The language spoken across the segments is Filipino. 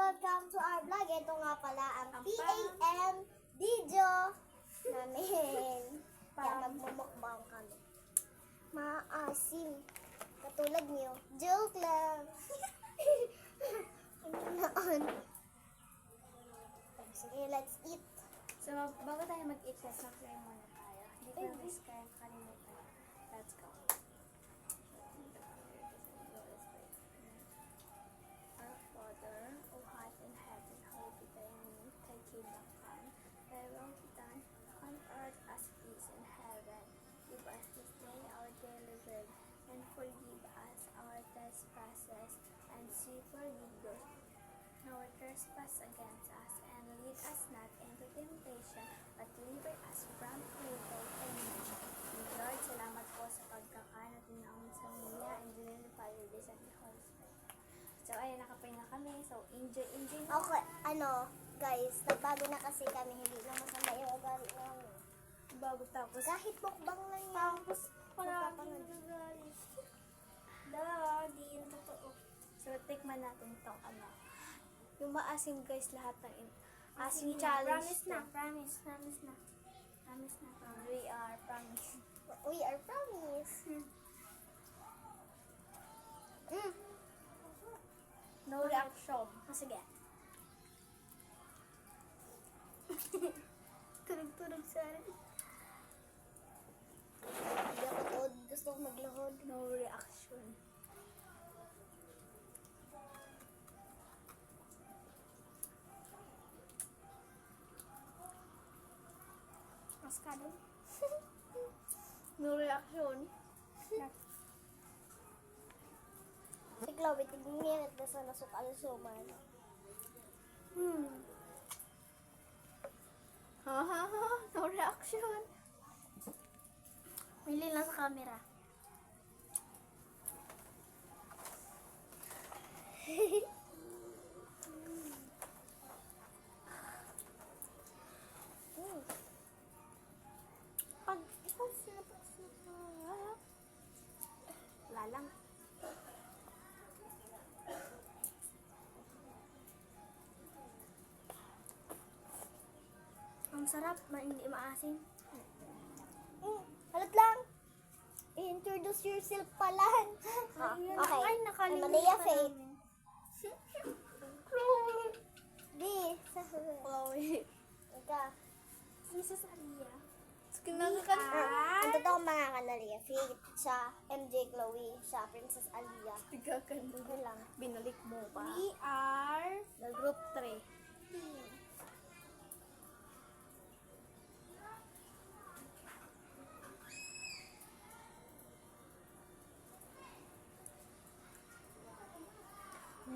welcome to our vlog. Ito nga pala ang PAM video namin. Kaya magmumukbang kami. Maasim. Katulad niyo. Joke lang. Noon. Sige, let's eat. So, bago tayo mag-eat, mag-pray muna tayo. Hindi ko na risk kayang kalimutan. Let's go. Our Father, O heart in heaven, hallowed be thy name. Thy kingdom come. Thy will be done on earth as it is in heaven. Give us this day our daily bread, and forgive us our trespasses, and we forgive our trespass against us, and lead us not into temptation, but deliver us from evil. Amen. And Lord, salamat po sa pagkakain at namin sa Mia, and the Father, the Son, and the Holy Spirit. So, ayun, nakapain na kami. So, enjoy na. Okay, guys, nagbago na kasi kami. Hindi na masama yung ugali namin. Bago tapos. Kahit mukbang lang yan. Tapos, Magpapanood. Daddy, yung totoo. So, tikman natin itong yung maasim guys, lahat ng asim challenge. Promise na. We are promise. We are promise. No reaction. Sige. Turog sa akin. Hindi ako tood. Gusto ko magluhod. No reaction. Maskado. No reaction. Si Chloe, tigninit na sa nasukal-suman. No reaction. Mili lang sa camera. Pag ikaw Lalang. ang sarap, hindi maasim. Halat lang. Introduce yourself pala. Okay. Ay, nakalimutan Malia Faith. namin. Di. Chloe. Ika. Mrs. Alia. Ang totoo mga kanalia, Faith, siya, MJ Chloe, siya, Princess Alia. Tigaganda. Yun lang. Binalik mo pa. We are The group 3.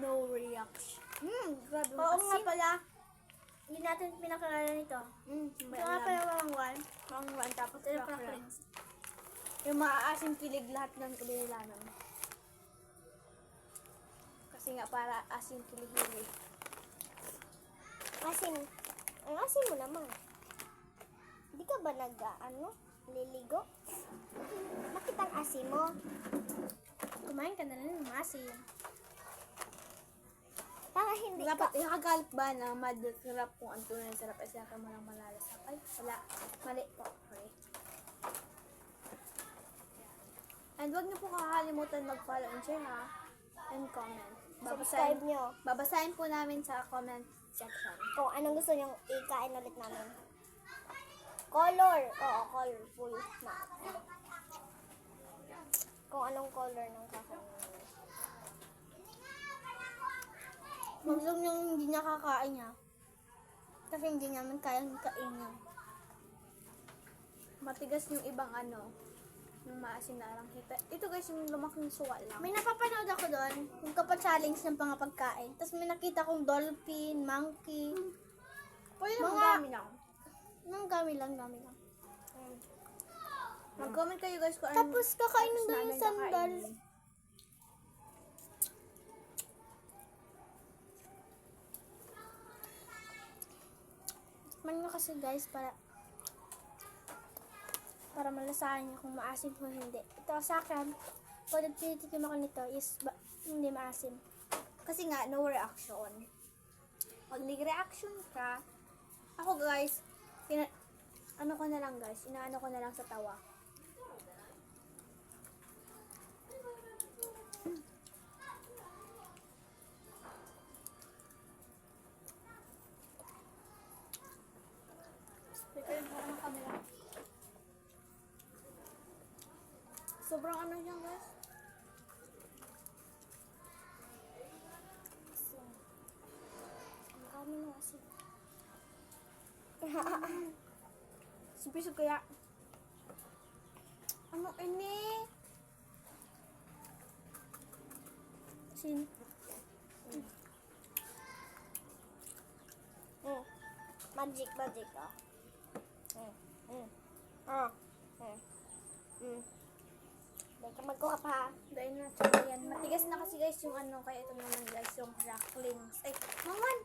No reaction. Grabe. Oo nga pala. Hindi natin pinakilala nito. Ito nga pala wangwan. Pangwan, tapos Ito yung crackling. crackling. Yung maaasim kilig lahat ng kabililanan. Kasi nga para asim kilig-hilig. Asim. Ang asim mo naman. Hindi ka ba liligo? Bakit ang asim mo? Kumain ka na lang ng asim. Para hindi Dapat ka... ikagalit ba na madrap kung ang tunay ng sarap ay siya ka malang malalasap? Ay, wala. Mali po. Okay. And wag niyo po kakalimutan mag-follow and share ha. And comment. Subscribe nyo. Babasahin po namin sa comment section. Kung anong gusto nyong ikain ulit namin. Color. Oo, colorful na. Kung anong color ng kakain namin. Gusto nyo hindi niya kakain niya. Kasi hindi naman kayang kainin. Matigas yung ibang yung maasim na aranghita. Ito guys, yung lumaking suwa lang. May napapanood ako doon, yung kapag-challenge ng mga pagkain. Tapos may nakita kong dolphin, monkey. Pwede Mga- lang gami lang. Gami lang. Mag-comment kayo guys kung Tapos kakainin daw namin yung sandal. kakainin. Man nyo kasi guys, para malasahan nyo kung maasim o hindi. Ito sa akin, pwede tinitikim ako nito is hindi maasim. Kasi nga, no reaction. Pag nag-reaction ka, ako guys, ano ko na lang guys, inaano ko na lang sa tawa. Speaker mo ng camera. Sobrang ano yan guys. Ang kami na kasi. Simpisog kaya. Ano ini? Sin. Magic, oh. Dahil ka magkuha pa. Dahil na tsaka yan. Matigas na kasi guys yung ano, kaya ito naman guys yung cracklings. Ay, mangan!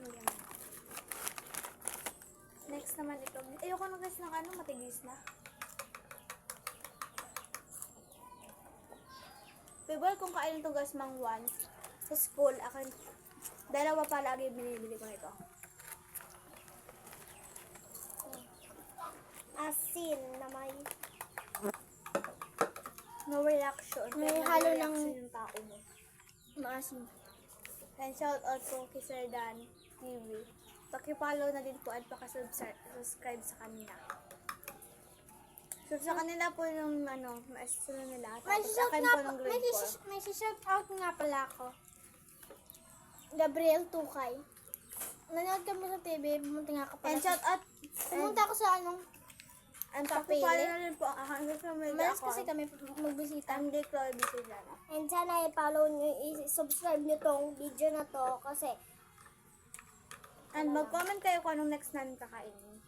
Ayan. Next naman ito. Ayoko na guys ng ano, matigas na. Pero kung kain ito guys mang once sa school, akin dalawa pa lagi binibili ko nito. Asin na may... No reaction. May Pero halo reaction ng- yung tao mo. Maasim. And shout out po kay Sir Dan TV. Paki-follow na din po at paka-subscribe sa kanila. So sa kanila po yung ano, maestro nila. May Tapos shout akin nga po ng grade 4. may shout out nga pala ako. Gabriel Tukay. Nanood kami sa TV, pumunta nga ka pala. And shout out, Pumunta ako sa anong and Papili. paki-follow na rin po ang aking social media Malas account. kasi kami magbisita. Andy Chloe Bisilana. And sana i-follow nyo, i-subscribe nyo tong video na to kasi And mag-comment kayo kung anong next namin kakainin.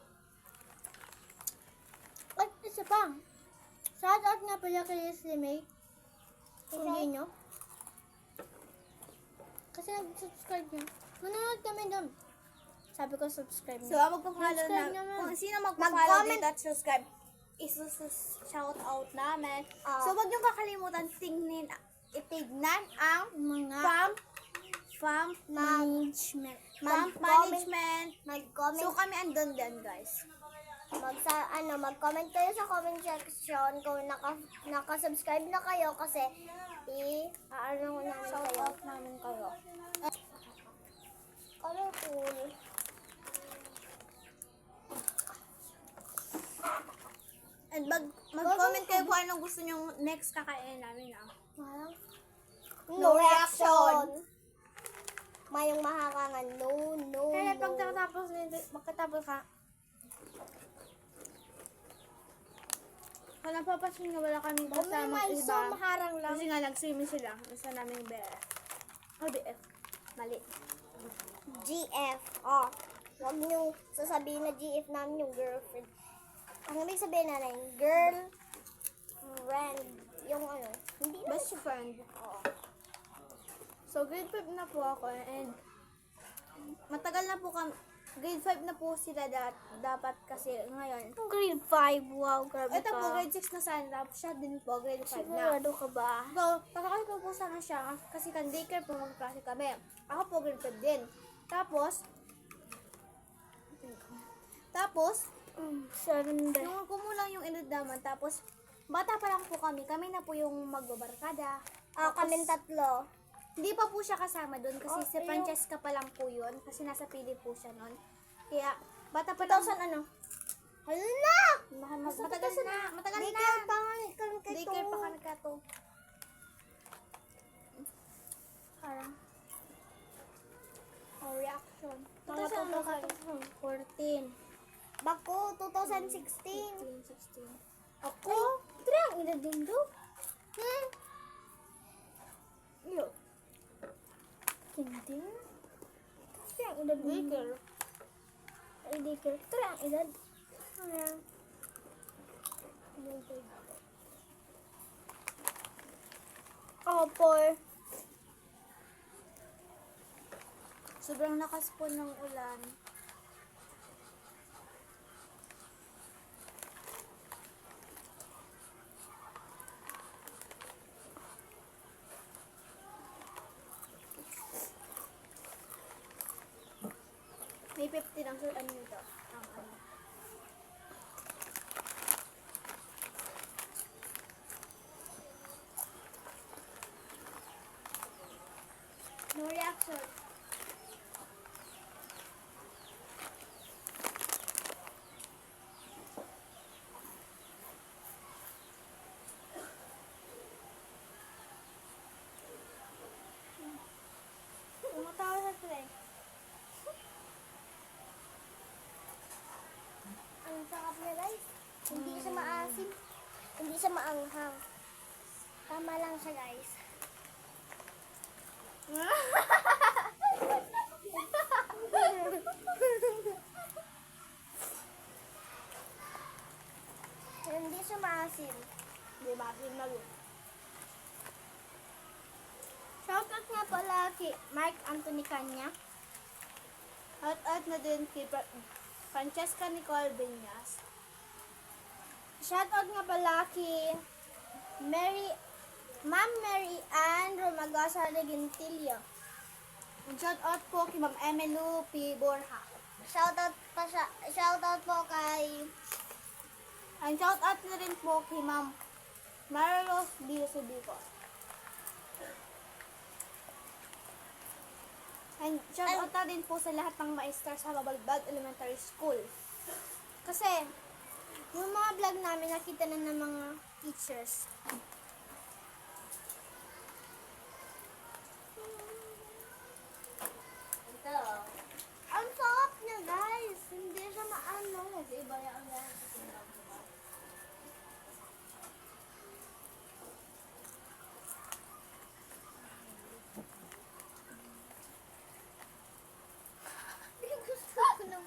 at isa pa. Shout out nga pala kay Slimay. Kung hindi nyo. Kasi nag-subscribe nyo. Manonood kami doon. Sabi ko subscribe So, nyo. ang magpa-follow Subscribe na, naman. kung sino magpa-follow Mag-comment. dito at subscribe, shout out namin. Ah. So, wag niyong kakalimutan itignan ang Mga farm management. management. Mag-comment. So, kami andun din, guys. Mag-comment kayo sa comment section kung naka-subscribe na kayo kasi ano namin Shout kayo. out namin kayo. Colorful. And mag-comment kayo kung anong gusto niyo next kakainin namin, ah. No reaction. Mayong mahakangan. No. Kaya pag magkatapos ka, kung napapansin nga wala kaming kasamang May iba. maharang lang. Kasi nga nagsimi sila. Gusto namin BF. Oh, BF. Mali. GF. Oh. Huwag niyo sasabihin na GF namin yung girlfriend. Ang ibig sabihin na yung girl friend. Yung ano. Hindi na. Best friend. Oo. So, grade 5 na po ako and matagal na po kami. Grade 5 na po sila dapat kasi ngayon. Grade 5. Wow, grabe Ito po, grade 6 na sana. Siya din po, grade 5 na. Sigurado ka ba? So, pakakal ko po sana siya kasi kan daycare po magklase kami. Ako po grade 5 din. Tapos, Saranda. yung kumulang yung edad naman. Tapos, bata pa lang po kami. Kami na po yung magbabarkada. Kami tatlo. Hindi pa po siya kasama doon kasi si ayun. Francesca pa lang po yun. Kasi nasa Philip po siya noon. Kaya, bata pa lang. 2000 ano? Hala! Matagal na. Matagal na. Daycare pa nga kami kay Daycare pa kami ka to. Parang. Reaction. Mga 2014. Bako, 2016. 16. Ako? Trang, ina din do. Iyo. Hindi. Trang, ina din. Daycare. Ay, daycare. Trang, ina. Opo. Sobrang lakas po ng ulan. May 50 ang ano nito. Ang ano. No reaction. Tumatawa sa tren. Ang sarap niya guys. Hindi siya maasim. Hindi siya maanghang. Tama lang siya guys. Hindi siya maasim. Di ba? Pinalo. Shoutout nga pala kay Mark Anthony Kanya. Shoutout na din kay Francesca Nicole Beñas. Shoutout nga pala kay Ma'am Mary Ann Romagosa Regentilio. Shoutout po kay Ma'am Emelu P. Borja. Shoutout po kay And shoutout na rin po kay Ma'am Marlos D. Subico. And shoutout na din po sa lahat ng maestra sa Babalbag Elementary School. Kasi, yung mga vlog namin, nakita na ng mga teachers. ito. Ang sarap niya guys. Hindi siya maano. Iba yung gusto ko na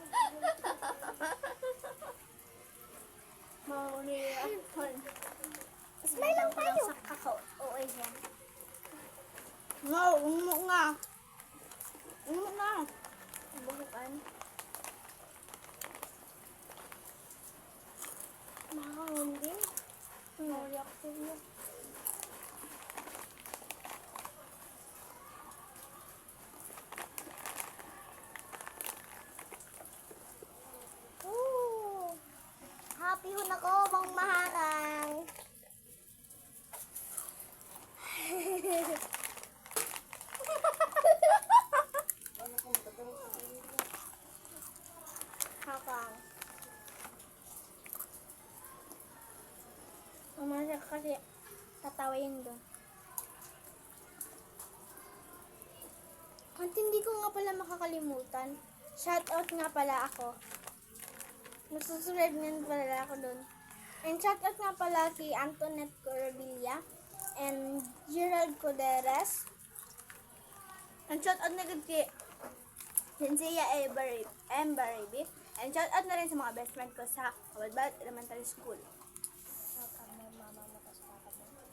Mauriahan. Smile lang tayo. Sa kakao. Oo, yan. No, umo nga. Umo nga. Buhukan. Mahangin din. Reactive na. Ooh. Happy ho na ko, bang maharang. Hakang. Umasa kasi tatawain doon. At hindi ko nga pala makakalimutan. Shoutout nga pala ako. Nagsusunod nga pala ako doon. And shoutout nga pala kay Antoinette Corabilia and Gerald Coderes. And shoutout na din kay Cynthia Embaribi. And shoutout na rin sa mga best friend ko sa Kabalbat Elementary School.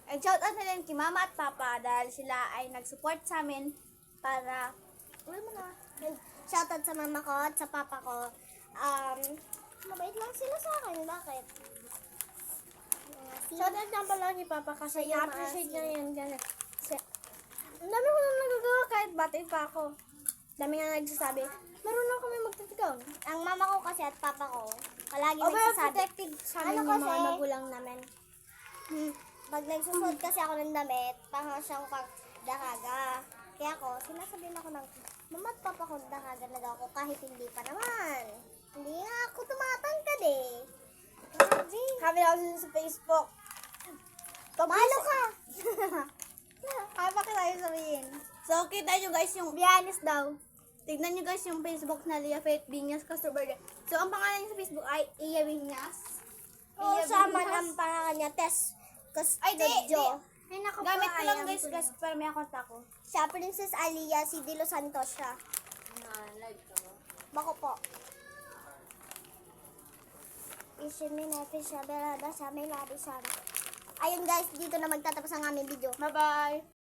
And shoutout na rin kay Mama at Papa dahil sila ay nag-support sa amin para Uy mo na. And shoutout sa mama ko at sa papa ko. Mabait lang sila sa akin. Bakit? shoutout nga pala kay Papa kasi Sa'yo, na-appreciate maasim. niya yan. Ang dami ko nang nagagawa kahit bata pa ako. Dami nga nagsasabi, marunong kami magtitigaw. Ang mama ko kasi at papa ko, palagi nagsasabi. Overprotective sa amin Ano yung mga kasi? magulang namin. Pag nagsusuot kasi ako ng damit, parang siyang pang dakaga. Kaya ako, sinasabihin ako ng mama at papa ko dakaga na daw ako kahit hindi pa naman. Hindi nga ako tumatangkad eh. Grabe. Kami na kasi sa Facebook. Malo ka! Kaya pa tayo sabihin. So, kita nyo guys yung Bianis daw. Tignan nyo guys yung Facebook na Lia Faith Binyas Castroberga. So, ang pangalan niya sa Facebook ay Iya Binyas. Oo, Iya sa man Binyas. ang pangalan niya, Tess. Ay, di. Ay, naku po, Gamit ko lang ayan guys po kasi para may account ako. siya, Princess Alia, si De Los Santos siya. Live ka mo? Bako po. Isiminete siya, berada siya, may labi siya. Ayun guys, dito na magtatapos ang aming video. Bye-bye!